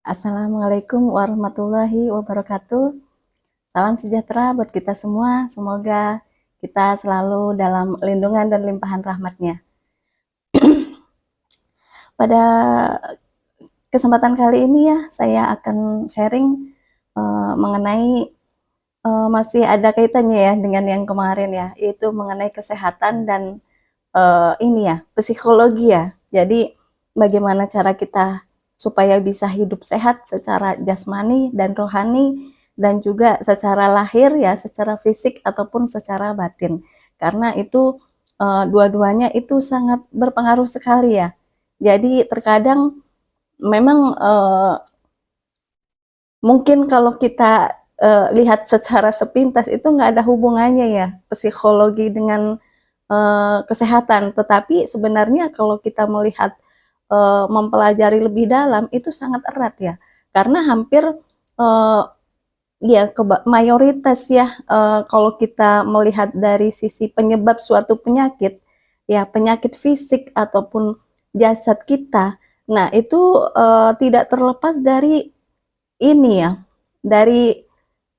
Assalamualaikum warahmatullahi wabarakatuh. Salam sejahtera buat kita semua. Semoga kita selalu dalam lindungan dan limpahan rahmatnya. Pada kesempatan kali ini ya, saya akan sharing mengenai masih ada kaitannya ya dengan yang kemarin ya, yaitu mengenai kesehatan dan ini ya, psikologi ya. Jadi bagaimana cara kita supaya bisa hidup sehat secara jasmani dan rohani dan juga secara lahir ya, secara fisik ataupun secara batin. Karena itu dua-duanya itu sangat berpengaruh sekali ya. Jadi terkadang memang mungkin kalau kita lihat secara sepintas itu nggak ada hubungannya ya psikologi dengan kesehatan, tetapi sebenarnya kalau kita melihat, mempelajari lebih dalam itu sangat erat ya, karena hampir, eee, ya mayoritas ya, kalau kita melihat dari sisi penyebab suatu penyakit, ya penyakit fisik ataupun jasad kita, nah itu, tidak terlepas dari ini ya, dari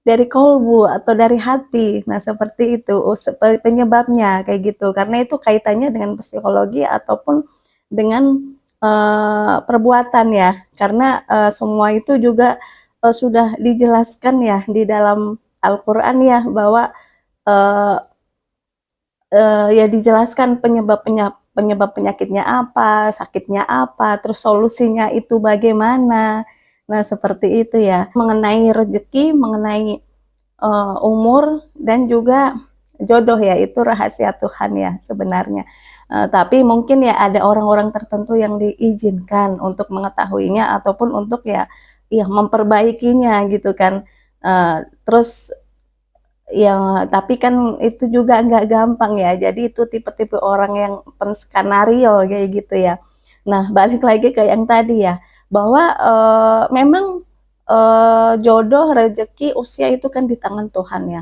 kolbu atau dari hati. Nah, seperti itu penyebabnya kayak gitu. Karena itu kaitannya dengan psikologi ataupun dengan perbuatan ya. Karena semua itu juga sudah dijelaskan ya di dalam Al-Qur'an ya bahwa eee ya dijelaskan penyebab penyakitnya apa, sakitnya apa, terus solusinya itu bagaimana. Nah, seperti itu ya. Mengenai rezeki, mengenai umur dan juga jodoh ya, itu rahasia Tuhan ya sebenarnya. Tapi mungkin ya ada orang-orang tertentu yang diizinkan untuk mengetahuinya ataupun untuk ya memperbaikinya gitu kan. Terus ya tapi kan itu juga nggak gampang ya, jadi itu tipe-tipe orang yang penskenario kayak gitu ya. Nah, balik lagi ke yang tadi ya, bahwa, memang, jodoh, rezeki, usia itu kan di tangan Tuhan ya.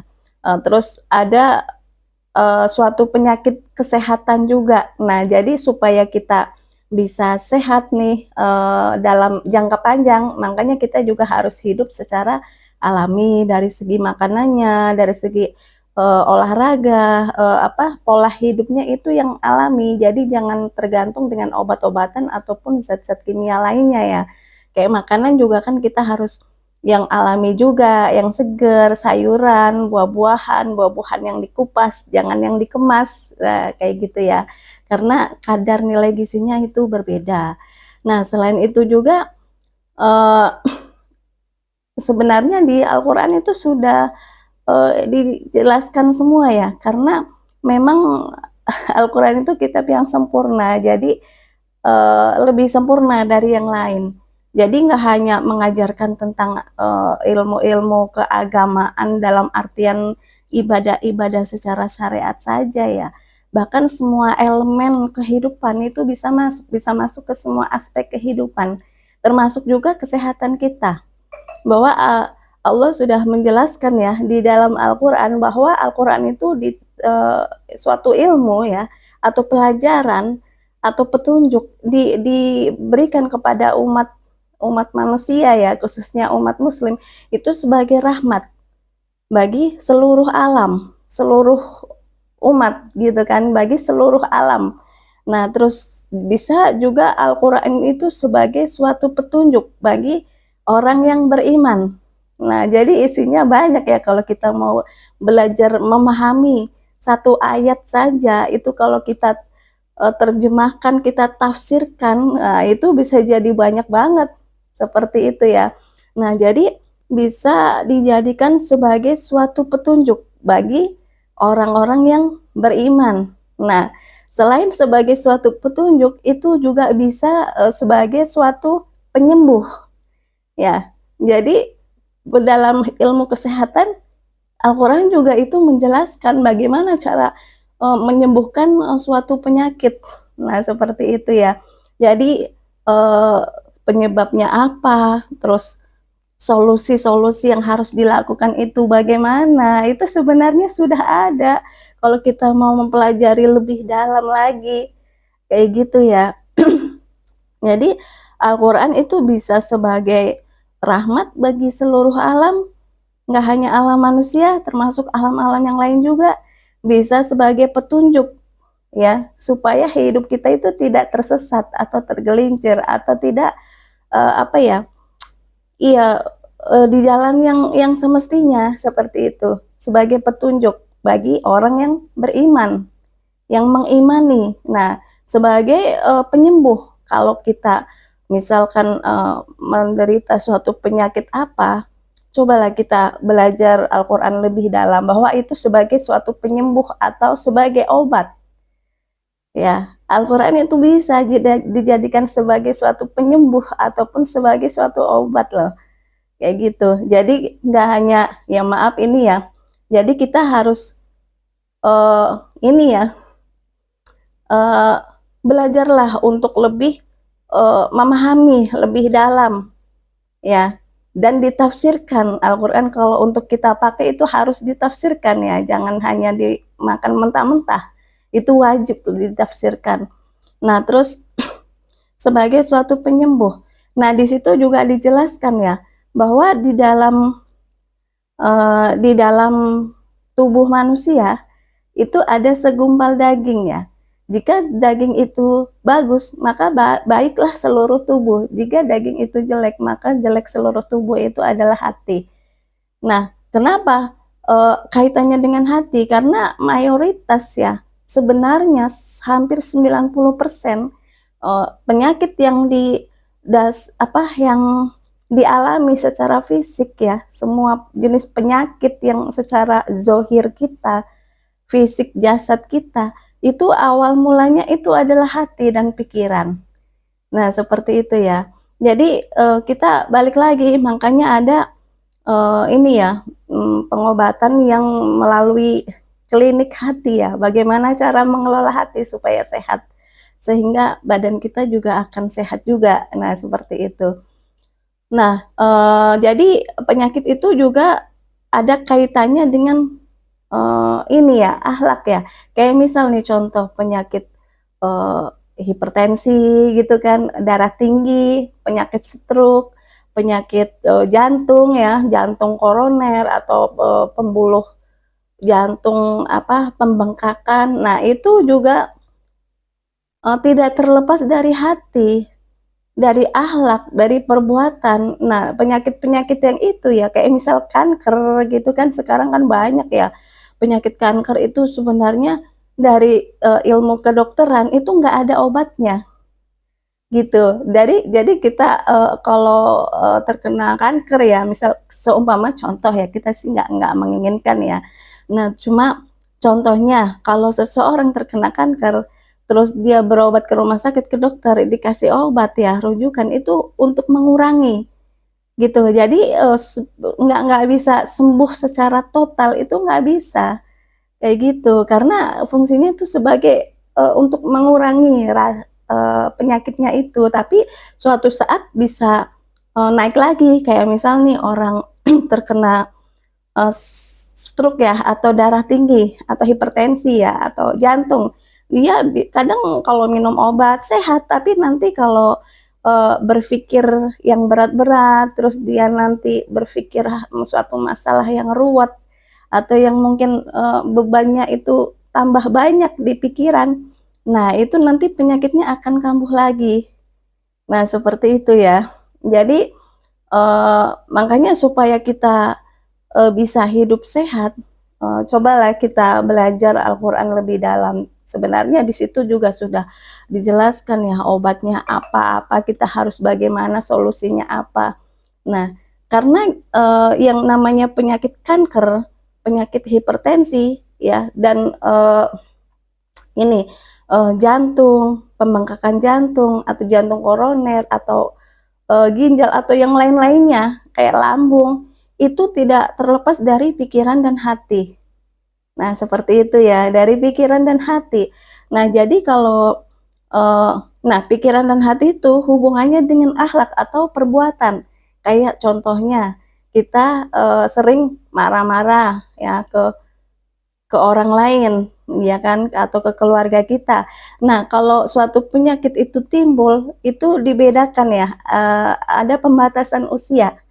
Terus ada, suatu penyakit kesehatan juga. Nah, jadi supaya kita bisa sehat nih, dalam jangka panjang, makanya kita juga harus hidup secara alami dari segi makanannya, dari segi, olahraga, pola hidupnya itu yang alami. Jadi jangan tergantung dengan obat-obatan ataupun zat-zat kimia lainnya ya. Kayak makanan juga kan kita harus yang alami juga, yang seger, sayuran, buah-buahan yang dikupas, jangan yang dikemas, kayak gitu ya. Karena kadar nilai gizinya itu berbeda. Nah, selain itu juga, eee, sebenarnya di Al-Qur'an itu sudah, dijelaskan semua ya, karena memang Al-Qur'an itu kitab yang sempurna, jadi lebih sempurna dari yang lain. Jadi nggak hanya mengajarkan tentang, ilmu-ilmu keagamaan dalam artian ibadah-ibadah secara syariat saja ya, bahkan semua elemen kehidupan itu bisa masuk ke semua aspek kehidupan, termasuk juga kesehatan kita. Bahwa, Allah sudah menjelaskan ya di dalam Al-Qur'an bahwa Al-Qur'an itu suatu ilmu ya, atau pelajaran, atau petunjuk diberikan kepada umat umat manusia ya, khususnya umat muslim, itu sebagai rahmat bagi seluruh alam, seluruh umat gitu kan, bagi seluruh alam. Nah, terus bisa juga Al-Qur'an itu sebagai suatu petunjuk bagi orang yang beriman. Nah, jadi isinya banyak ya kalau kita mau belajar memahami satu ayat saja, itu kalau kita, terjemahkan, kita tafsirkan, nah itu bisa jadi banyak banget, seperti itu ya. Nah, jadi bisa dijadikan sebagai suatu petunjuk bagi orang-orang yang beriman. Nah, selain sebagai suatu petunjuk, itu juga bisa, sebagai suatu penyembuh, ya. Jadi, dalam ilmu kesehatan, Al-Quran juga itu menjelaskan bagaimana cara, menyembuhkan, suatu penyakit. Nah, seperti itu ya. Jadi, penyebabnya apa, terus solusi-solusi yang harus dilakukan itu bagaimana, itu sebenarnya sudah ada, kalau kita mau mempelajari lebih dalam lagi, kayak gitu ya. Jadi Al-Quran itu bisa sebagai rahmat bagi seluruh alam, nggak hanya alam manusia, termasuk alam-alam yang lain juga, bisa sebagai petunjuk ya, supaya hidup kita itu tidak tersesat atau tergelincir atau tidak apa ya, iya, di jalan yang semestinya seperti itu, sebagai petunjuk bagi orang yang beriman, yang mengimani. Nah, sebagai penyembuh kalau kita misalkan menderita suatu penyakit apa, cobalah kita belajar Al-Quran lebih dalam bahwa itu sebagai suatu penyembuh atau sebagai obat. Ya, Al-Quran itu bisa dijadikan sebagai suatu penyembuh ataupun sebagai suatu obat loh. Kayak gitu. Jadi nggak hanya, ya maaf ini ya. Jadi kita harus ini ya, uh, belajarlah untuk lebih memahami lebih dalam ya, dan ditafsirkan Al-Quran. Kalau untuk kita pakai itu harus ditafsirkan ya, jangan hanya dimakan mentah-mentah, itu wajib ditafsirkan. Nah terus sebagai suatu penyembuh, nah di situ juga dijelaskan ya bahwa di dalam tubuh manusia itu ada segumpal daging ya. Jika daging itu bagus, maka baiklah seluruh tubuh. Jika daging itu jelek, maka jelek seluruh tubuh. Itu adalah hati. Nah, kenapa kaitannya dengan hati? Karena mayoritas ya, sebenarnya hampir 90% penyakit yang yang dialami secara fisik ya, semua jenis penyakit yang secara zohir kita, fisik jasad kita, itu awal mulanya itu adalah hati dan pikiran. Nah seperti itu ya. Jadi kita balik lagi, makanya ada ini ya, pengobatan yang melalui klinik hati ya, bagaimana cara mengelola hati supaya sehat, sehingga badan kita juga akan sehat juga. Nah seperti itu. Nah jadi penyakit itu juga ada kaitannya dengan ini ya, akhlak ya. Kayak misal nih contoh penyakit hipertensi gitu kan, darah tinggi, penyakit stroke, penyakit jantung ya, jantung koroner atau pembuluh jantung apa, pembengkakan. Nah, itu juga tidak terlepas dari hati, dari akhlak, dari perbuatan. Nah, penyakit-penyakit yang itu ya, kayak misal kanker gitu kan, sekarang kan banyak ya. Penyakit kanker itu sebenarnya dari ilmu kedokteran itu nggak ada obatnya gitu. Jadi kita kalau terkena kanker ya, misal seumpama contoh ya, kita sih nggak menginginkan ya. Nah, cuma contohnya kalau seseorang terkena kanker, terus dia berobat ke rumah sakit, ke dokter, dikasih obat ya, rujukan itu untuk mengurangi gitu. Jadi nggak bisa sembuh secara total, itu nggak bisa kayak gitu, karena fungsinya itu sebagai untuk mengurangi penyakitnya itu, tapi suatu saat bisa naik lagi. Kayak misal nih orang terkena stroke ya, atau darah tinggi, atau hipertensi ya, atau jantung, dia kadang kalau minum obat sehat, tapi nanti kalau berpikir yang berat-berat, terus dia nanti berpikir suatu masalah yang ruwet, atau yang mungkin bebannya itu tambah banyak di pikiran, nah itu nanti penyakitnya akan kambuh lagi. Nah seperti itu ya. Jadi makanya supaya kita bisa hidup sehat, cobalah kita belajar Al-Quran lebih dalam. Sebenarnya di situ juga sudah dijelaskan ya, obatnya apa-apa, kita harus bagaimana, solusinya apa. Nah, karena yang namanya penyakit kanker, penyakit hipertensi ya, dan ini jantung, pembengkakan jantung atau jantung koroner atau ginjal atau yang lain-lainnya kayak lambung, itu tidak terlepas dari pikiran dan hati. Nah seperti itu ya, dari pikiran dan hati. Nah jadi kalau nah pikiran dan hati itu hubungannya dengan akhlak atau perbuatan. Kayak contohnya kita sering marah-marah ya ke orang lain ya kan, atau ke keluarga kita. Nah kalau suatu penyakit itu timbul, itu dibedakan ya, ada pembatasan usia.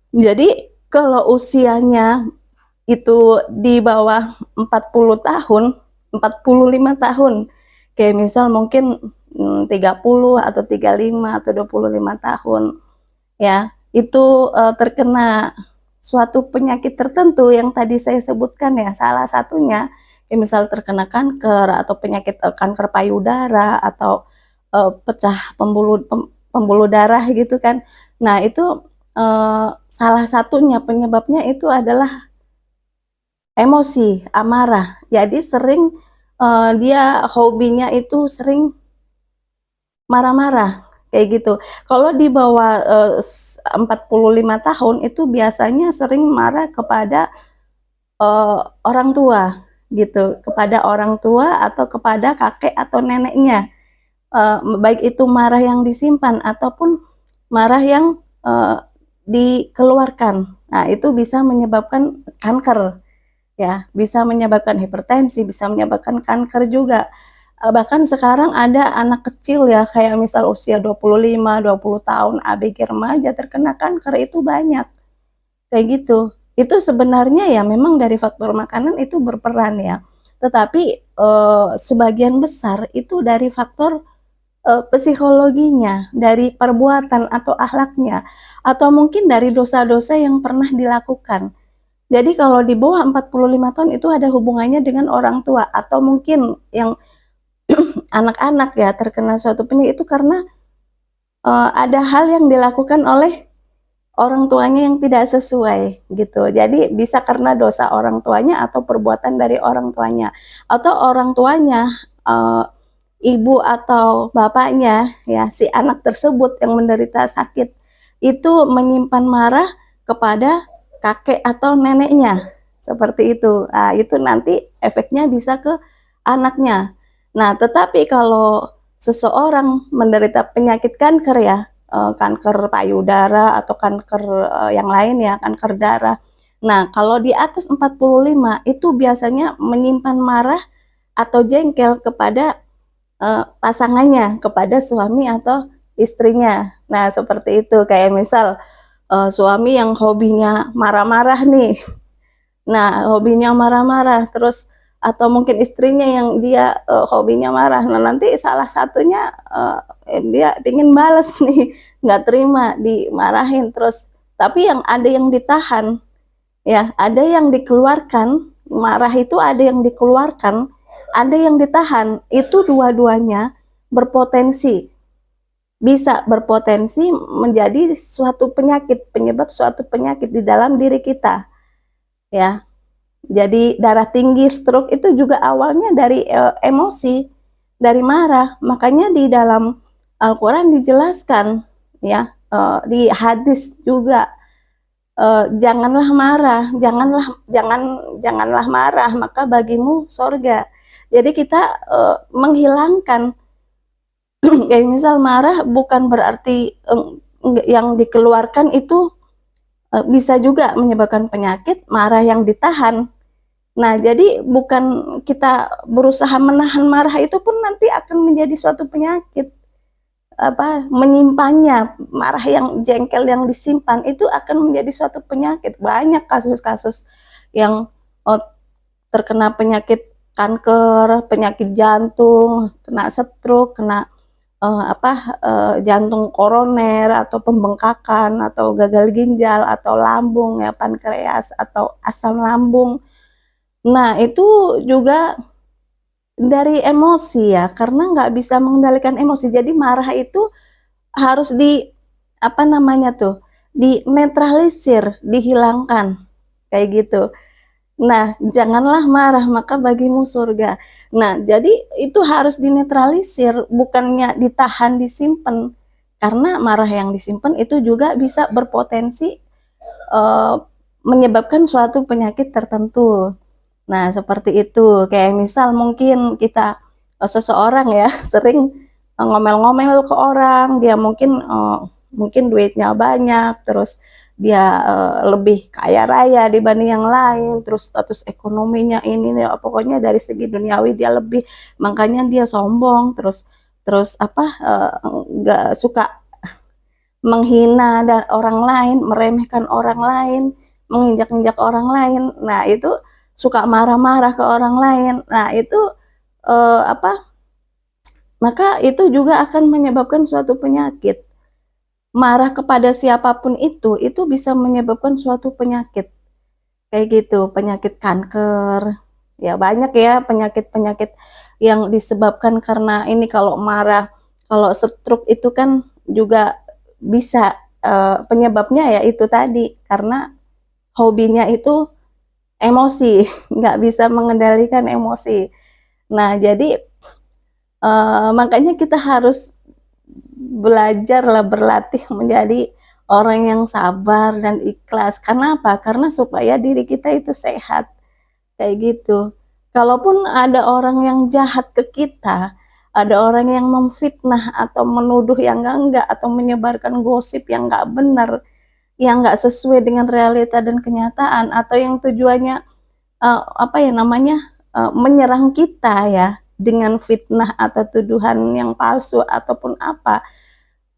Jadi kalau usianya itu di bawah 40 tahun, 45 tahun, kayak misal mungkin 30 atau 35 atau 25 tahun, ya, itu terkena suatu penyakit tertentu yang tadi saya sebutkan ya, salah satunya kayak misal terkena kanker atau penyakit kanker payudara atau pecah pembuluh darah gitu kan. Nah, itu salah satunya penyebabnya itu adalah emosi, amarah. Jadi sering dia hobinya itu sering marah-marah, kayak gitu. Kalau di bawah 45 tahun itu biasanya sering marah kepada orang tua, gitu, kepada orang tua atau kepada kakek atau neneknya. Baik itu marah yang disimpan ataupun marah yang dikeluarkan. Nah, itu bisa menyebabkan kanker, ya, bisa menyebabkan hipertensi, bisa menyebabkan kanker juga. Bahkan sekarang ada anak kecil ya, kayak misal usia 25, 20 tahun, ABG remaja terkena kanker itu banyak, kayak gitu. Itu sebenarnya ya memang dari faktor makanan itu berperan ya, tetapi sebagian besar itu dari faktor psikologinya, dari perbuatan atau akhlaknya, atau mungkin dari dosa-dosa yang pernah dilakukan. Jadi kalau di bawah 45 tahun itu ada hubungannya dengan orang tua atau mungkin yang anak-anak ya terkena suatu penyakit itu karena ada hal yang dilakukan oleh orang tuanya yang tidak sesuai gitu. Jadi bisa karena dosa orang tuanya atau perbuatan dari orang tuanya atau orang tuanya uh, ibu atau bapaknya ya si anak tersebut yang menderita sakit itu menyimpan marah kepada kakek atau neneknya seperti itu. Nah, itu nanti efeknya bisa ke anaknya. Nah, tetapi kalau seseorang menderita penyakit kanker ya, kanker payudara atau kanker yang lain ya, kanker darah. Nah, kalau di atas 45 itu biasanya menyimpan marah atau jengkel kepada pasangannya, kepada suami atau istrinya. Nah, seperti itu. Kayak misal suami yang hobinya marah-marah nih. Nah, hobinya marah-marah terus atau mungkin istrinya yang dia hobinya marah. Nah, nanti salah satunya dia ingin balas nih, nggak terima dimarahin terus. Tapi yang ada yang ditahan, ya, ada yang dikeluarkan. Marah itu ada yang dikeluarkan, ada yang ditahan. Itu dua-duanya berpotensi, bisa berpotensi menjadi suatu penyakit, penyebab suatu penyakit di dalam diri kita, ya. Jadi darah tinggi, stroke itu juga awalnya dari emosi, dari marah. Makanya di dalam Al-Quran dijelaskan, ya, di hadis juga, janganlah marah, janganlah marah, maka bagimu sorga. Jadi kita menghilangkan, kayak misal marah bukan berarti yang dikeluarkan itu bisa juga menyebabkan penyakit, marah yang ditahan. Nah, jadi bukan kita berusaha menahan marah itu pun nanti akan menjadi suatu penyakit. Menyimpannya, marah yang jengkel yang disimpan itu akan menjadi suatu penyakit. Banyak kasus-kasus yang oh, terkena penyakit kanker, penyakit jantung, kena stroke, kena jantung koroner atau pembengkakan atau gagal ginjal atau lambung ya, pankreas atau asam lambung. Nah, itu juga dari emosi ya, karena nggak bisa mengendalikan emosi. Jadi marah itu harus apa namanya tuh, dinetralisir, dihilangkan, kayak gitu. Nah, janganlah marah, maka bagimu surga. Nah, jadi itu harus dinetralisir, bukannya ditahan, disimpan. Karena marah yang disimpan itu juga bisa berpotensi uh, menyebabkan suatu penyakit tertentu. Nah, seperti itu. Kayak misal mungkin kita seseorang ya sering ngomel-ngomel ke orang, dia mungkin duitnya banyak, terus dia lebih kaya raya dibanding yang lain, terus status ekonominya ini ya, pokoknya dari segi duniawi dia lebih, makanya dia sombong, terus terus apa nggak suka menghina dan orang lain, meremehkan orang lain, menginjak-injak orang lain. Nah, itu suka marah-marah ke orang lain. Nah, itu apa? Maka itu juga akan menyebabkan suatu penyakit. Marah kepada siapapun itu bisa menyebabkan suatu penyakit. Kayak gitu, penyakit kanker. Ya banyak ya penyakit-penyakit yang disebabkan karena ini kalau marah, kalau stroke itu kan juga bisa penyebabnya ya itu tadi karena hobinya itu emosi, nggak bisa mengendalikan emosi. Nah, jadi makanya kita harus belajarlah, berlatih menjadi orang yang sabar dan ikhlas. Karena apa? Karena supaya diri kita itu sehat, kayak gitu. Kalaupun ada orang yang jahat ke kita, ada orang yang memfitnah atau menuduh yang enggak atau menyebarkan gosip yang enggak benar, yang enggak sesuai dengan realita dan kenyataan, atau yang tujuannya apa ya namanya, menyerang kita ya dengan fitnah atau tuduhan yang palsu ataupun apa,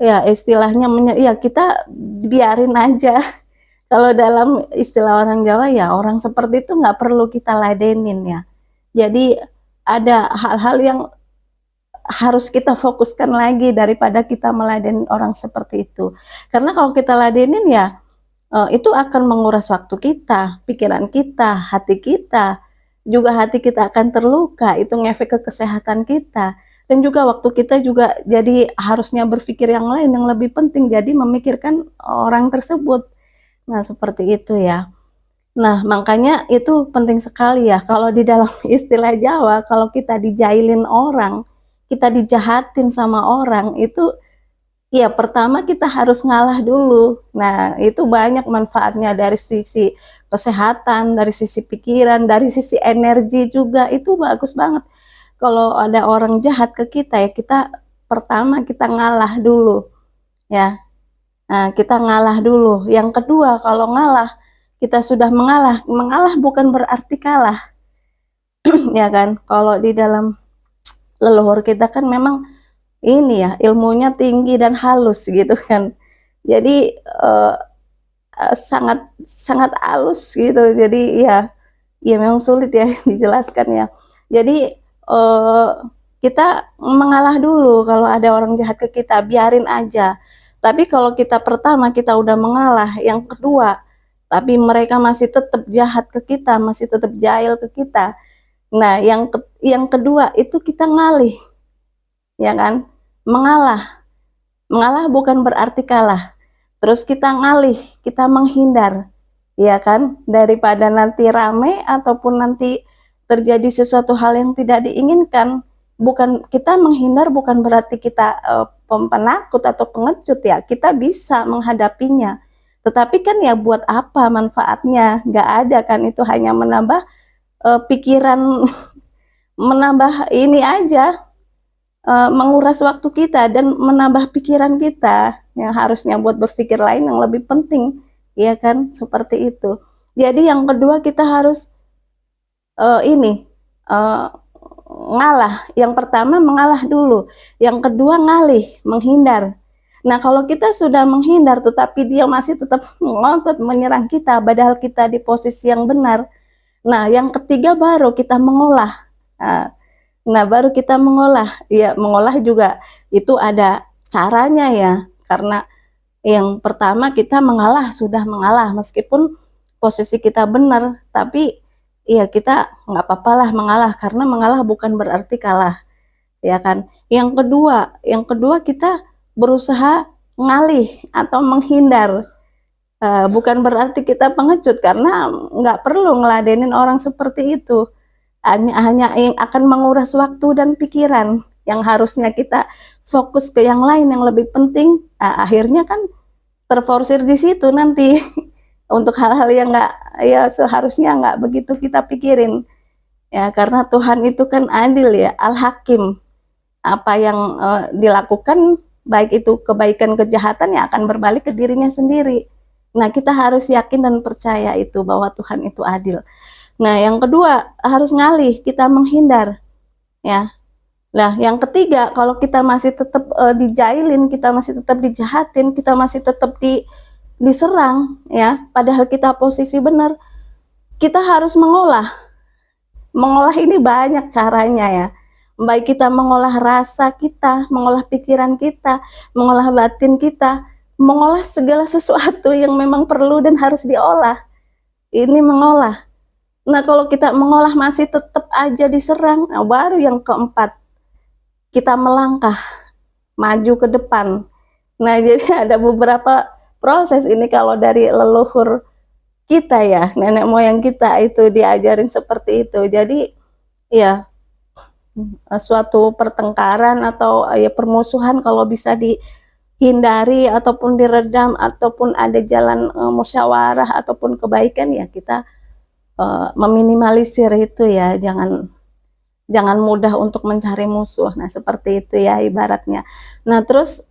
ya istilahnya ya kita biarin aja. Kalau dalam istilah orang Jawa ya orang seperti itu nggak perlu kita ladenin ya. Jadi ada hal-hal yang harus kita fokuskan lagi daripada kita meladenin orang seperti itu. Karena kalau kita ladenin ya itu akan menguras waktu kita, pikiran kita, hati kita. Juga hati kita akan terluka, itu ngefek ke kesehatan kita. Dan juga waktu kita juga jadi harusnya berpikir yang lain yang lebih penting, jadi memikirkan orang tersebut. Nah, seperti itu ya. Nah, makanya itu penting sekali ya, kalau di dalam istilah Jawa, kalau kita dijailin orang, kita dijahatin sama orang, itu ya pertama kita harus ngalah dulu. Nah, itu banyak manfaatnya dari sisi kesehatan, dari sisi pikiran, dari sisi energi juga, itu bagus banget. Kalau ada orang jahat ke kita ya, kita pertama kita ngalah dulu, ya. Nah, kita ngalah dulu. Yang kedua, kalau ngalah, kita sudah mengalah. Mengalah bukan berarti kalah, ya kan? Kalau di dalam leluhur kita kan memang ini ya, ilmunya tinggi dan halus gitu kan. Jadi sangat sangat halus gitu. Jadi ya memang sulit ya dijelaskan ya. Jadi kita mengalah dulu kalau ada orang jahat ke kita, biarin aja. Tapi kalau kita pertama kita udah mengalah, yang kedua tapi mereka masih tetap jahat ke kita, masih tetap jahil ke kita. Nah, yang kedua itu kita ngalih, ya kan? Mengalah. Mengalah bukan berarti kalah. Terus kita ngalih, kita menghindar, ya kan? Daripada nanti rame ataupun nanti terjadi sesuatu hal yang tidak diinginkan. Bukan kita menghindar bukan berarti kita penakut atau pengecut ya. Kita bisa menghadapinya. Tetapi kan ya buat apa manfaatnya? Nggak ada kan, itu hanya menambah pikiran, menambah ini aja, menguras waktu kita dan menambah pikiran kita yang harusnya buat berpikir lain yang lebih penting, ya kan, seperti itu. Jadi yang kedua kita harus ini ngalah. Yang pertama mengalah dulu, yang kedua ngalih, menghindar. Nah, kalau kita sudah menghindar tetapi dia masih tetap ngotot menyerang kita padahal kita di posisi yang benar, nah yang ketiga baru kita mengolah. Nah, baru kita mengolah. Ya, mengolah juga itu ada caranya ya. Karena yang pertama kita mengalah, sudah mengalah meskipun posisi kita benar, tapi ya kita nggak apa-apalah mengalah karena mengalah bukan berarti kalah, ya kan. Yang kedua kita berusaha ngalih atau menghindar. Bukan berarti kita pengecut karena nggak perlu ngeladenin orang seperti itu. Hanya yang akan menguras waktu dan pikiran yang harusnya kita fokus ke yang lain yang lebih penting. Nah, akhirnya kan terforsir di situ nanti untuk hal-hal yang nggak ya seharusnya nggak begitu kita pikirin ya, karena Tuhan itu kan adil ya, Al-Hakim. Apa yang dilakukan baik itu kebaikan kejahatan ya akan berbalik ke dirinya sendiri. Nah, kita harus yakin dan percaya itu bahwa Tuhan itu adil. Nah, yang kedua harus ngalih, kita menghindar, ya. Nah, yang ketiga, kalau kita masih tetap dijailin, kita masih tetap dijahatin, kita masih tetap diserang, ya, padahal kita posisi benar, kita harus mengolah. Mengolah ini banyak caranya ya. Baik kita mengolah rasa kita, mengolah pikiran kita, mengolah batin kita, mengolah segala sesuatu yang memang perlu dan harus diolah. Ini mengolah. Nah, kalau kita mengolah masih tetap aja diserang, nah baru yang keempat, kita melangkah maju ke depan. Nah, jadi ada beberapa proses ini kalau dari leluhur kita ya, nenek moyang kita itu diajarin seperti itu. Jadi ya suatu pertengkaran atau ya permusuhan kalau bisa dihindari ataupun diredam ataupun ada jalan musyawarah ataupun kebaikan, ya kita meminimalisir itu ya, jangan mudah untuk mencari musuh. Nah, seperti itu ya ibaratnya. Nah, terus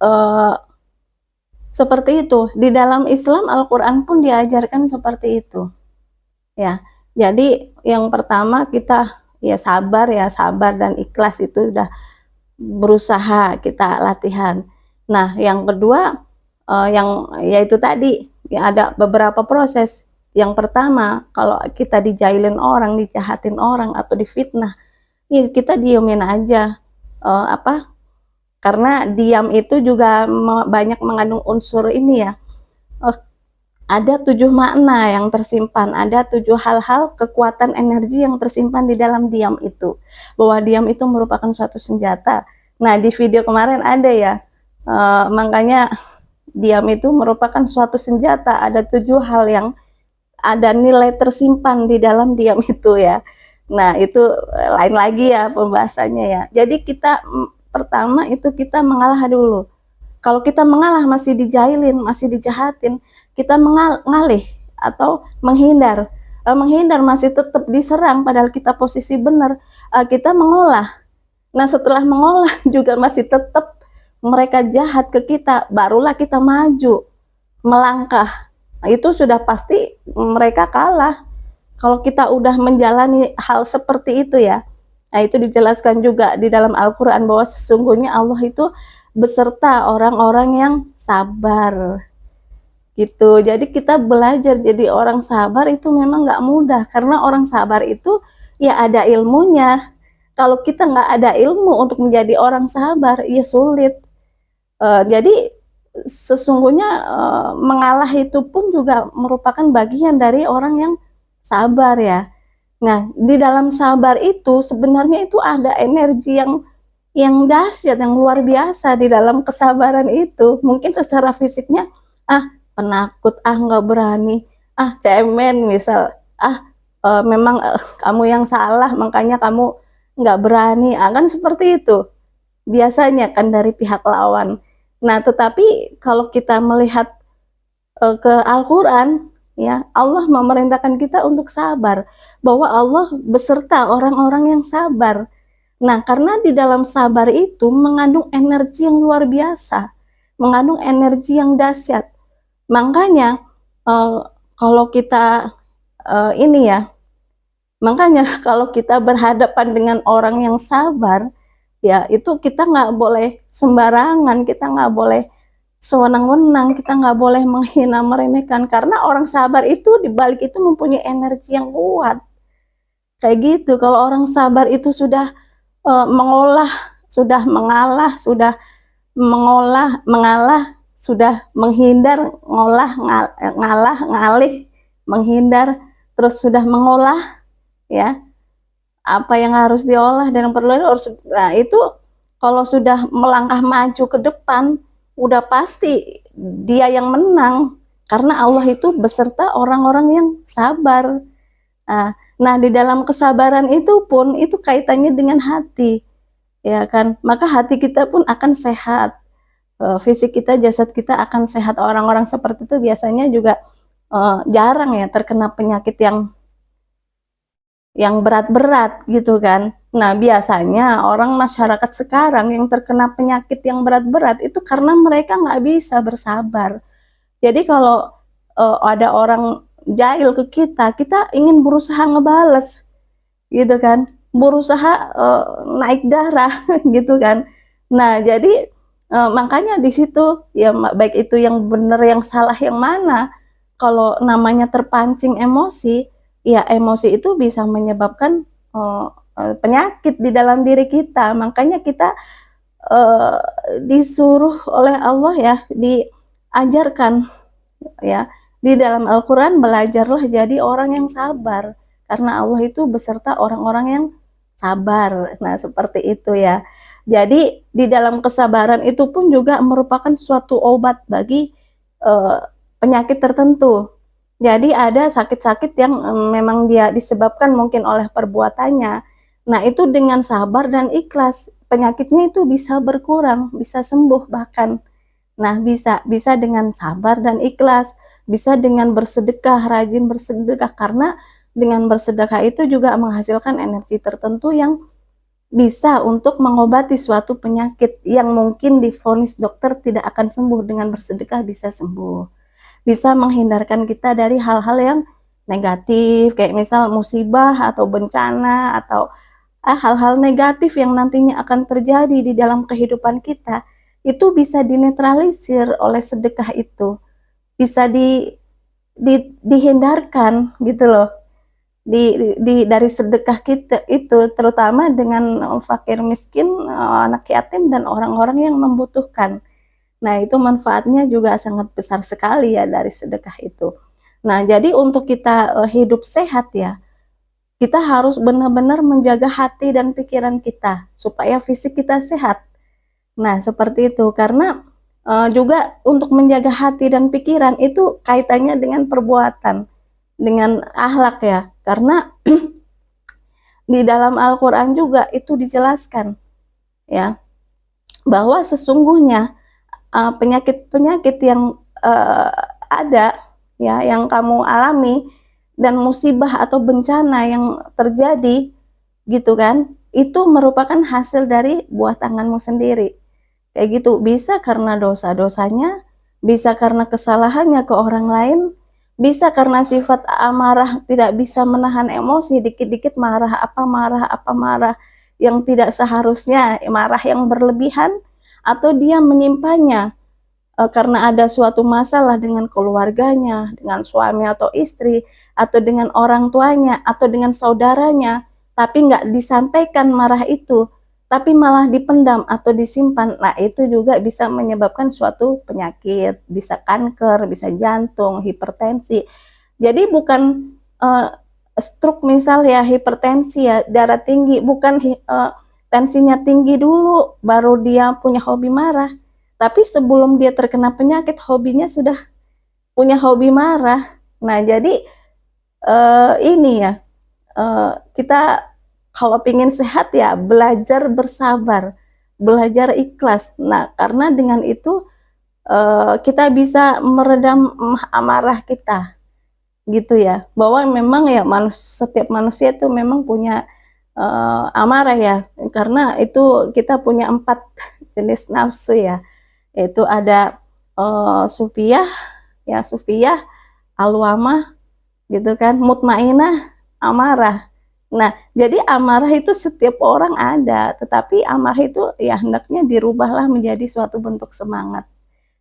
seperti itu di dalam Islam, Al-Qur'an pun diajarkan seperti itu. Ya. Jadi yang pertama kita ya sabar dan ikhlas, itu udah berusaha kita latihan. Nah, yang kedua yang yaitu tadi ya ada beberapa proses. Yang pertama, kalau kita dijailin orang, dijahatin orang atau difitnah, ya kita diemin aja. Karena diam itu juga banyak mengandung unsur ini ya. Ada 7 makna yang tersimpan, ada 7 hal-hal kekuatan energi yang tersimpan di dalam diam itu. Bahwa diam itu merupakan suatu senjata. Nah, di video kemarin ada ya, makanya diam itu merupakan suatu senjata. Ada 7 hal yang ada nilai tersimpan di dalam diam itu ya. Nah, itu lain lagi ya pembahasannya ya. Jadi kita pertama itu kita mengalah dulu. Kalau kita mengalah masih dijailin, masih dijahatin, kita mengalih atau menghindar. Menghindar masih tetap diserang padahal kita posisi benar, kita mengolah. Nah, setelah mengolah juga masih tetap mereka jahat ke kita, barulah kita maju, melangkah. Nah, itu sudah pasti mereka kalah. Kalau kita udah menjalani hal seperti itu ya. Nah, itu dijelaskan juga di dalam Al-Qur'an bahwa sesungguhnya Allah itu beserta orang-orang yang sabar. Gitu. Jadi kita belajar jadi orang sabar itu memang nggak mudah, karena orang sabar itu ya ada ilmunya. Kalau kita nggak ada ilmu untuk menjadi orang sabar, ya sulit. Jadi sesungguhnya mengalah itu pun juga merupakan bagian dari orang yang sabar ya. Nah, di dalam sabar itu sebenarnya itu ada energi yang dahsyat, yang luar biasa di dalam kesabaran itu. Mungkin secara fisiknya, penakut, nggak berani, cemen misal, memang kamu yang salah makanya kamu nggak berani, kan seperti itu biasanya kan dari pihak lawan. Nah, tetapi kalau kita melihat ke Al-Quran ya, Allah memerintahkan kita untuk sabar, bahwa Allah beserta orang-orang yang sabar. Nah, karena di dalam sabar itu mengandung energi yang luar biasa, mengandung energi yang dahsyat. Makanya kalau kita ini ya, makanya kalau kita berhadapan dengan orang yang sabar, ya itu kita nggak boleh sembarangan, kita nggak boleh sewenang-wenang, kita nggak boleh menghina, meremehkan, karena orang sabar itu dibalik itu mempunyai energi yang kuat. Kayak gitu, kalau orang sabar itu sudah mengolah, sudah mengalah, sudah mengalah, sudah menghindar, ngalah, ngalih, menghindar, terus sudah mengolah, ya apa yang harus diolah dan perlu harus. Nah, itu kalau sudah melangkah maju ke depan, udah pasti dia yang menang, karena Allah itu beserta orang-orang yang sabar. Nah, di dalam kesabaran itu pun itu kaitannya dengan hati, ya kan? Maka hati kita pun akan sehat, fisik kita, jasad kita akan sehat. Orang-orang seperti itu biasanya juga jarang ya terkena penyakit yang berat-berat gitu kan. Nah, biasanya orang masyarakat sekarang yang terkena penyakit yang berat-berat itu karena mereka nggak bisa bersabar. Jadi kalau ada orang jahil ke kita, kita ingin berusaha ngebales gitu kan. berusaha, naik darah gitu kan. Nah jadi, makanya di situ ya baik itu yang benar yang salah yang mana, kalau namanya terpancing emosi, ya emosi itu bisa menyebabkan, eee penyakit di dalam diri kita. Makanya kita, eee, disuruh oleh Allah ya, diajarkan ya, di dalam Al-Quran belajarlah jadi orang yang sabar, karena Allah itu beserta orang-orang yang sabar. Nah, seperti itu ya. Jadi di dalam kesabaran itu pun juga merupakan suatu obat bagi penyakit tertentu. Jadi ada sakit-sakit yang memang dia disebabkan mungkin oleh perbuatannya. Nah, itu dengan sabar dan ikhlas, penyakitnya itu bisa berkurang, bisa sembuh bahkan. Nah, bisa bisa dengan sabar dan ikhlas, bisa dengan bersedekah, rajin bersedekah, karena dengan bersedekah itu juga menghasilkan energi tertentu yang bisa untuk mengobati suatu penyakit yang mungkin divonis dokter tidak akan sembuh, dengan bersedekah bisa sembuh. Bisa menghindarkan kita dari hal-hal yang negatif, kayak misal musibah atau bencana atau hal-hal negatif yang nantinya akan terjadi di dalam kehidupan kita, itu bisa dinetralisir oleh sedekah itu, bisa dihindarkan gitu loh, dari sedekah kita itu, terutama dengan fakir miskin, anak yatim dan orang-orang yang membutuhkan. Nah, itu manfaatnya juga sangat besar sekali ya dari sedekah itu. Nah, jadi untuk kita, hidup sehat ya, kita harus benar-benar menjaga hati dan pikiran kita, supaya fisik kita sehat. Nah, seperti itu. Karena, juga untuk menjaga hati dan pikiran itu kaitannya dengan perbuatan, dengan akhlak ya. Karena di dalam Al-Quran juga itu dijelaskan, ya, bahwa sesungguhnya, penyakit-penyakit yang, ada, ya, yang kamu alami, dan musibah atau bencana yang terjadi, gitu kan, itu merupakan hasil dari buah tanganmu sendiri. Kayak gitu, bisa karena dosa-dosanya, bisa karena kesalahannya ke orang lain, bisa karena sifat amarah tidak bisa menahan emosi, dikit-dikit marah, apa marah yang tidak seharusnya, marah yang berlebihan, atau dia menyimpannya karena ada suatu masalah dengan keluarganya, dengan suami atau istri, atau dengan orang tuanya, atau dengan saudaranya, tapi nggak disampaikan marah itu, tapi malah dipendam atau disimpan. Nah, itu juga bisa menyebabkan suatu penyakit, bisa kanker, bisa jantung, hipertensi. Jadi bukan uh, stroke misal ya, hipertensi ya, darah tinggi, bukan tensinya tinggi dulu, baru dia punya hobi marah. Tapi sebelum dia terkena penyakit, hobinya sudah punya hobi marah. Nah, jadi ini ya, kita kalau ingin sehat ya belajar bersabar, belajar ikhlas. Nah, karena dengan itu kita bisa meredam amarah kita, gitu ya. Bahwa memang ya setiap manusia itu memang punya amarah ya, karena itu kita punya 4 jenis nafsu ya. Yaitu ada, sufiyah, ya sufiyah, alwamah, gitu kan, mutmainah, amarah. Nah, jadi amarah itu setiap orang ada, tetapi amarah itu ya hendaknya dirubahlah menjadi suatu bentuk semangat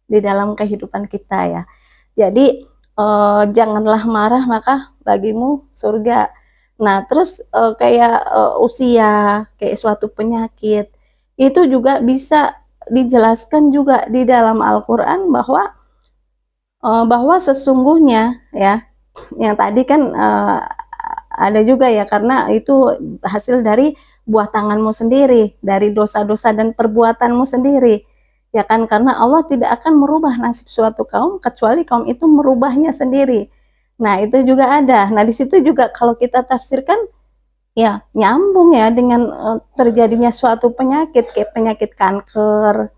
di dalam kehidupan kita ya. Jadi, janganlah marah maka bagimu surga. Nah, terus, kayak, usia, kayak suatu penyakit, itu juga bisa dijelaskan juga di dalam Al-Quran bahwa sesungguhnya ya, yang tadi kan ada juga ya, karena itu hasil dari buah tanganmu sendiri, dari dosa-dosa dan perbuatanmu sendiri, ya kan, karena Allah tidak akan merubah nasib suatu kaum kecuali kaum itu merubahnya sendiri. Nah, itu juga ada. Nah, di situ juga kalau kita tafsirkan ya nyambung ya dengan terjadinya suatu penyakit, kayak penyakit kanker,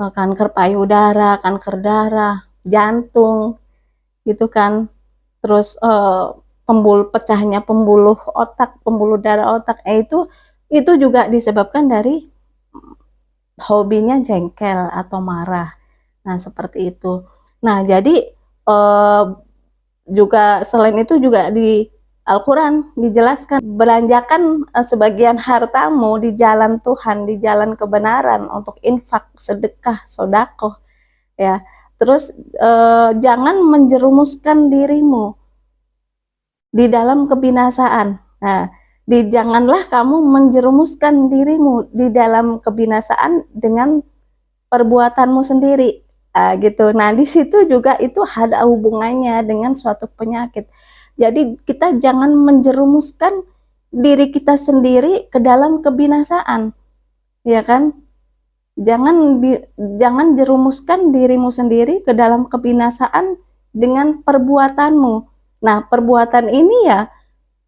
kanker payudara, kanker darah, jantung, gitu kan. Terus pecahnya pembuluh otak, pembuluh darah otak, itu juga disebabkan dari hobinya jengkel atau marah. Nah, seperti itu. Nah, jadi juga selain itu juga Al-Quran dijelaskan, belanjakan sebagian hartamu di jalan Tuhan, di jalan kebenaran untuk infak, sedekah, sodakoh, ya. Terus jangan menjerumuskan dirimu di dalam kebinasaan. Nah, janganlah kamu menjerumuskan dirimu di dalam kebinasaan dengan perbuatanmu sendiri. Gitu. Nah, di situ juga itu ada hubungannya dengan suatu penyakit. Jadi kita jangan menjerumuskan diri kita sendiri ke dalam kebinasaan, ya kan? Jangan jerumuskan dirimu sendiri ke dalam kebinasaan dengan perbuatanmu. Nah, perbuatan ini ya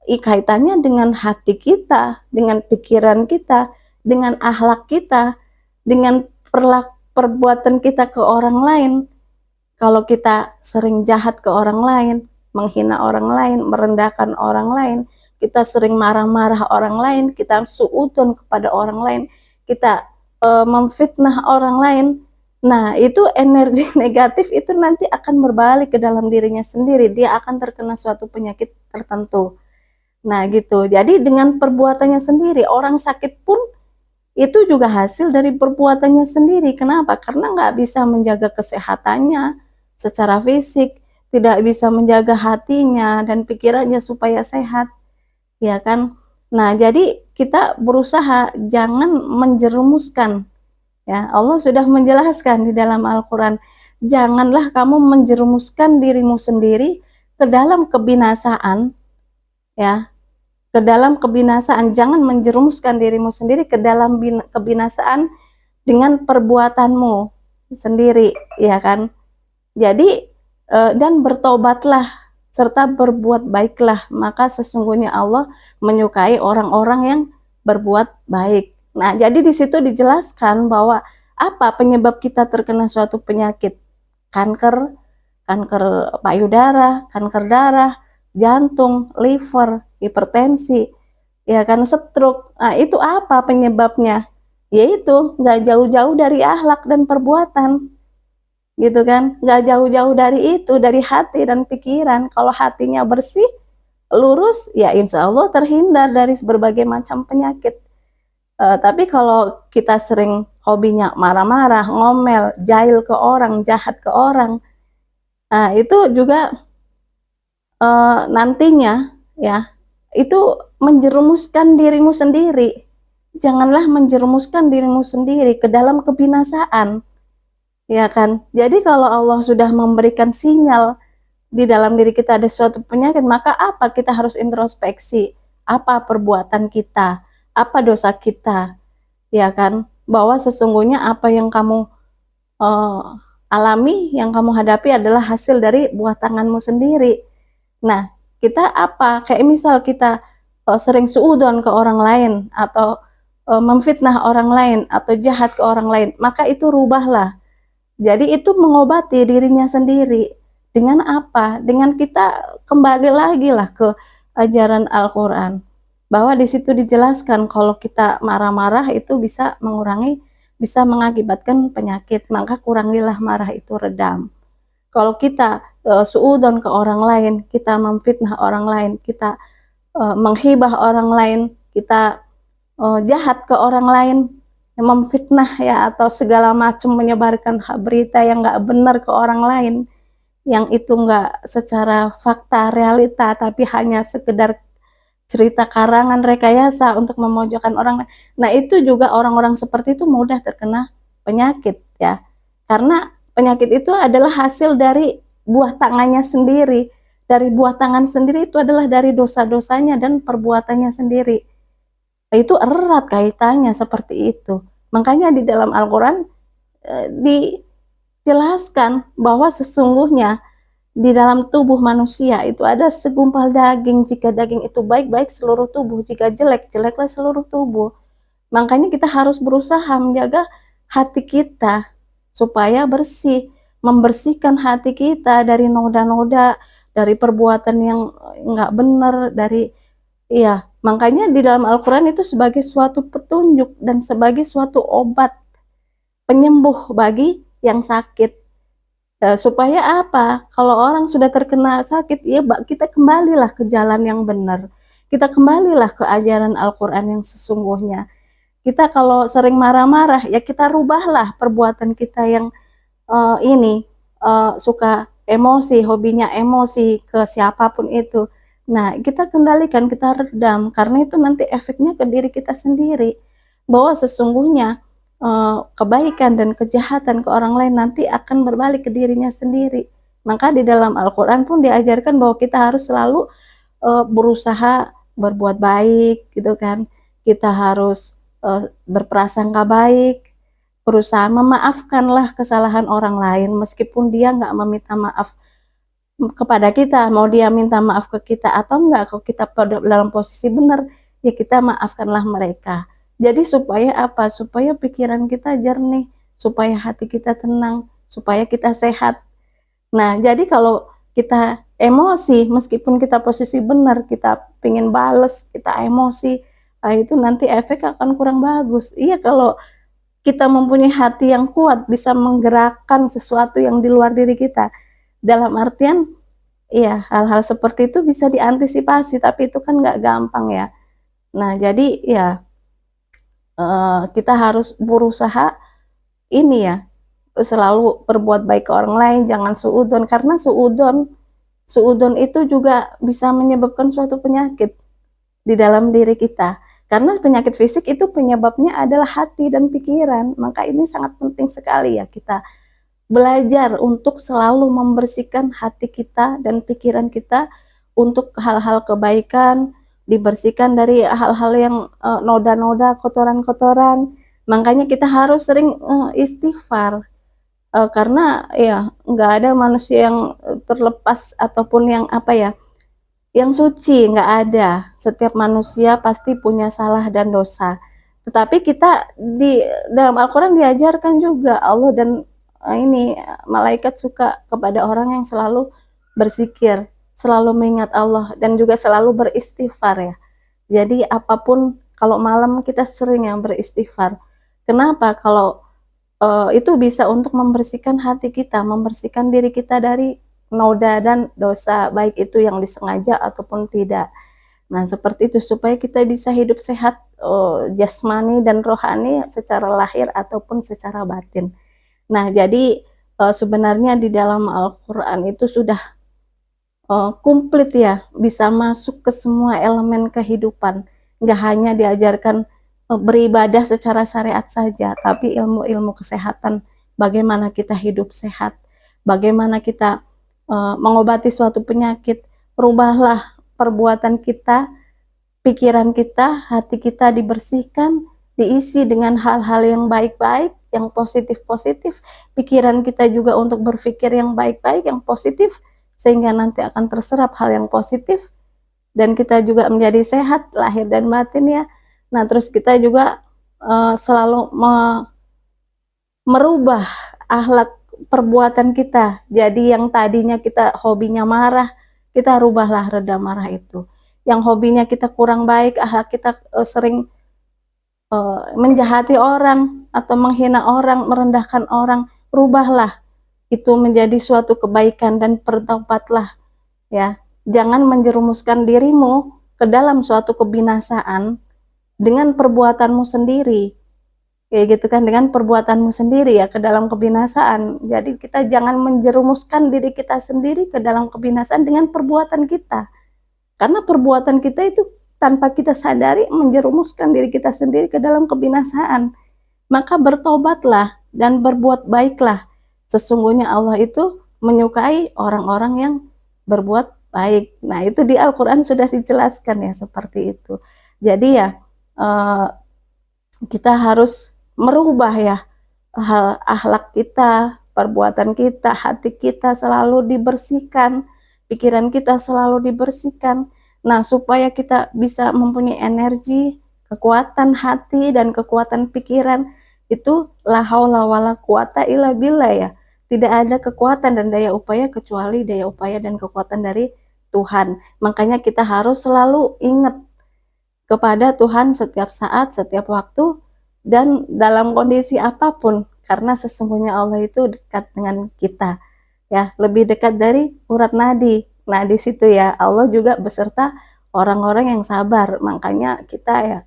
kaitannya dengan hati kita, dengan pikiran kita, dengan akhlak kita, dengan perbuatan kita ke orang lain. Kalau kita sering jahat ke orang lain, menghina orang lain, merendahkan orang lain, kita sering marah-marah orang lain, kita suudon kepada orang lain, kita memfitnah orang lain. Nah, itu energi negatif itu nanti akan berbalik ke dalam dirinya sendiri. Dia akan terkena suatu penyakit tertentu. Nah, gitu. Jadi dengan perbuatannya sendiri, orang sakit pun itu juga hasil dari perbuatannya sendiri. Kenapa? Karena nggak bisa menjaga kesehatannya secara fisik, tidak bisa menjaga hatinya dan pikirannya supaya sehat, ya kan? Nah, jadi kita berusaha jangan menjerumuskan. Ya, Allah sudah menjelaskan di dalam Al-Quran, janganlah kamu menjerumuskan dirimu sendiri ke dalam kebinasaan, ya, ke dalam kebinasaan. Jangan menjerumuskan dirimu sendiri ke dalam kebinasaan dengan perbuatanmu sendiri, ya kan? Jadi dan bertobatlah serta berbuat baiklah, maka sesungguhnya Allah menyukai orang-orang yang berbuat baik. Nah, jadi di situ dijelaskan bahwa apa penyebab kita terkena suatu penyakit? Kanker, kanker payudara, kanker darah, jantung, liver, hipertensi, ya kan, stroke. Nah, itu apa penyebabnya? Yaitu nggak jauh-jauh dari akhlak dan perbuatan, gitu kan? Nggak jauh-jauh dari itu, dari hati dan pikiran. Kalau hatinya bersih, lurus, ya insya Allah terhindar dari berbagai macam penyakit. Tapi kalau kita sering hobinya marah-marah, ngomel, jahil ke orang, jahat ke orang, nah itu juga nantinya ya itu menjerumuskan dirimu sendiri. Janganlah menjerumuskan dirimu sendiri ke dalam kebinasaan, ya kan? Jadi kalau Allah sudah memberikan sinyal di dalam diri kita ada suatu penyakit, maka apa? Kita harus introspeksi. Apa perbuatan kita? Apa dosa kita? Ya kan? Bahwa sesungguhnya apa yang kamu alami, yang kamu hadapi adalah hasil dari buah tanganmu sendiri. Nah, kita apa? Kayak misal kita sering suudon ke orang lain, atau memfitnah orang lain, atau jahat ke orang lain, maka itu rubahlah. Jadi itu mengobati dirinya sendiri. Dengan apa? Dengan kita kembali lagi lah ke ajaran Al-Quran. Bahwa di situ dijelaskan kalau kita marah-marah itu bisa mengurangi, bisa mengakibatkan penyakit. Maka kurangilah marah itu, redam. Kalau kita suudon ke orang lain, kita memfitnah orang lain, kita menghibah orang lain, kita jahat ke orang lain, memfitnah ya, atau segala macam menyebarkan berita yang nggak benar ke orang lain, yang itu nggak secara fakta realita, tapi hanya sekedar cerita karangan rekayasa untuk memojokkan orang lain. Nah, itu juga orang-orang seperti itu mudah terkena penyakit ya, karena penyakit itu adalah hasil dari buah tangannya sendiri. Dari buah tangan sendiri itu adalah dari dosa-dosanya dan perbuatannya sendiri. Itu erat kaitannya seperti itu. Makanya di dalam Al-Quran dijelaskan bahwa sesungguhnya di dalam tubuh manusia itu ada segumpal daging. Jika daging itu baik-baik seluruh tubuh, jika jelek, jeleklah seluruh tubuh. Makanya kita harus berusaha menjaga hati kita supaya bersih, membersihkan hati kita dari noda-noda, dari perbuatan yang nggak benar, dari iya. Makanya di dalam Al-Quran itu sebagai suatu petunjuk dan sebagai suatu obat penyembuh bagi yang sakit. Supaya apa? Kalau orang sudah terkena sakit, ya kita kembalilah ke jalan yang benar. Kita kembalilah ke ajaran Al-Qur'an yang sesungguhnya. Kita kalau sering marah-marah, ya kita rubahlah perbuatan kita yang suka emosi, hobinya emosi ke siapapun itu. Nah, kita kendalikan, kita redam, karena itu nanti efeknya ke diri kita sendiri. Bahwa sesungguhnya kebaikan dan kejahatan ke orang lain nanti akan berbalik ke dirinya sendiri. Maka di dalam Al-Quran pun diajarkan bahwa kita harus selalu berusaha berbuat baik, gitu kan. Kita harus berprasangka baik, berusaha memaafkanlah kesalahan orang lain meskipun dia nggak meminta maaf kepada kita, mau dia minta maaf ke kita atau enggak, kalau kita pada dalam posisi benar, ya kita maafkanlah mereka. Jadi supaya apa? Supaya pikiran kita jernih, supaya hati kita tenang, supaya kita sehat. Nah, jadi kalau kita emosi, meskipun kita posisi benar, kita pingin bales, kita emosi, itu nanti efek akan kurang bagus. Iya, kalau kita mempunyai hati yang kuat, bisa menggerakkan sesuatu yang di luar diri kita. Dalam artian, ya hal-hal seperti itu bisa diantisipasi, tapi itu kan nggak gampang ya. Nah, jadi ya kita harus berusaha ini ya, selalu berbuat baik ke orang lain, jangan suudon, karena suudon itu juga bisa menyebabkan suatu penyakit di dalam diri kita. Karena penyakit fisik itu penyebabnya adalah hati dan pikiran. Maka ini sangat penting sekali ya kita belajar untuk selalu membersihkan hati kita dan pikiran kita untuk hal-hal kebaikan, dibersihkan dari hal-hal yang noda-noda, kotoran-kotoran. Makanya kita harus sering istighfar. Karena ya nggak ada manusia yang terlepas ataupun yang apa ya, yang suci, nggak ada. Setiap manusia pasti punya salah dan dosa. Tetapi kita di dalam Al-Quran diajarkan juga Allah dan ini malaikat suka kepada orang yang selalu berzikir, selalu mengingat Allah dan juga selalu beristighfar ya. Jadi apapun, kalau malam kita sering yang beristighfar. Kenapa? Kalau itu bisa untuk membersihkan hati kita, membersihkan diri kita dari noda dan dosa, baik itu yang disengaja ataupun tidak. Nah, seperti itu supaya kita bisa hidup sehat jasmani dan rohani secara lahir ataupun secara batin. Nah, jadi sebenarnya di dalam Al-Qur'an itu sudah komplit ya, bisa masuk ke semua elemen kehidupan. Nggak hanya diajarkan beribadah secara syariat saja, tapi ilmu-ilmu kesehatan, bagaimana kita hidup sehat, bagaimana kita mengobati suatu penyakit. Rubahlah perbuatan kita, pikiran kita, hati kita dibersihkan, diisi dengan hal-hal yang baik-baik, yang positif-positif, pikiran kita juga untuk berpikir yang baik-baik, yang positif, sehingga nanti akan terserap hal yang positif, dan kita juga menjadi sehat lahir dan batin ya. Nah, terus kita juga selalu merubah akhlak perbuatan kita. Jadi yang tadinya kita hobinya marah, kita rubahlah reda marah itu. Yang hobinya kita kurang baik, akhlak kita sering menjahati orang atau menghina orang, merendahkan orang, rubahlah itu menjadi suatu kebaikan dan bertobatlah ya. Jangan menjerumuskan dirimu ke dalam suatu kebinasaan dengan perbuatanmu sendiri. Kayak gitu kan, dengan perbuatanmu sendiri ya ke dalam kebinasaan. Jadi kita jangan menjerumuskan diri kita sendiri ke dalam kebinasaan dengan perbuatan kita. Karena perbuatan kita itu tanpa kita sadari menjerumuskan diri kita sendiri ke dalam kebinasaan. Maka bertobatlah dan berbuat baiklah. Sesungguhnya Allah itu menyukai orang-orang yang berbuat baik. Nah, itu di Al-Quran sudah dijelaskan ya seperti itu. Jadi ya kita harus merubah ya hal akhlak kita, perbuatan kita, hati kita selalu dibersihkan, pikiran kita selalu dibersihkan. Nah, supaya kita bisa mempunyai energi, kekuatan hati dan kekuatan pikiran, itu la haula wala quwata illa billah ya. Tidak ada kekuatan dan daya upaya kecuali daya upaya dan kekuatan dari Tuhan. Makanya kita harus selalu ingat kepada Tuhan setiap saat, setiap waktu, dan dalam kondisi apapun, karena sesungguhnya Allah itu dekat dengan kita. ya, lebih dekat dari urat nadi. Nah, di situ ya Allah juga beserta orang-orang yang sabar. Makanya kita ya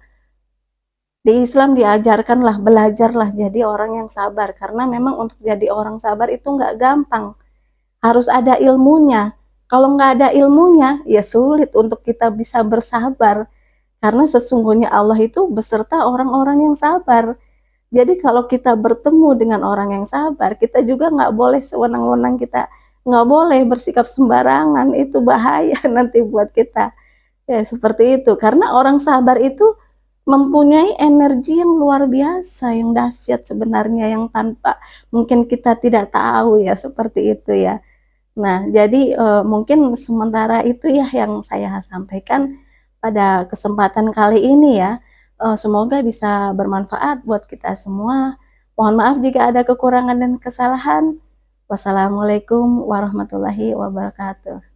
di Islam diajarkanlah, belajarlah jadi orang yang sabar. Karena memang untuk jadi orang sabar itu nggak gampang. Harus ada ilmunya. Kalau nggak ada ilmunya, ya sulit untuk kita bisa bersabar. Karena sesungguhnya Allah itu beserta orang-orang yang sabar. Jadi kalau kita bertemu dengan orang yang sabar, kita juga nggak boleh sewenang-wenang, kita nggak boleh bersikap sembarangan, itu bahaya nanti buat kita. Ya, seperti itu. Karena orang sabar itu mempunyai energi yang luar biasa, yang dahsyat sebenarnya, yang tanpa mungkin kita tidak tahu ya, seperti itu ya. Nah, jadi mungkin sementara itu ya yang saya sampaikan pada kesempatan kali ini ya. Semoga bisa bermanfaat buat kita semua. Mohon maaf jika ada kekurangan dan kesalahan. Wassalamualaikum warahmatullahi wabarakatuh.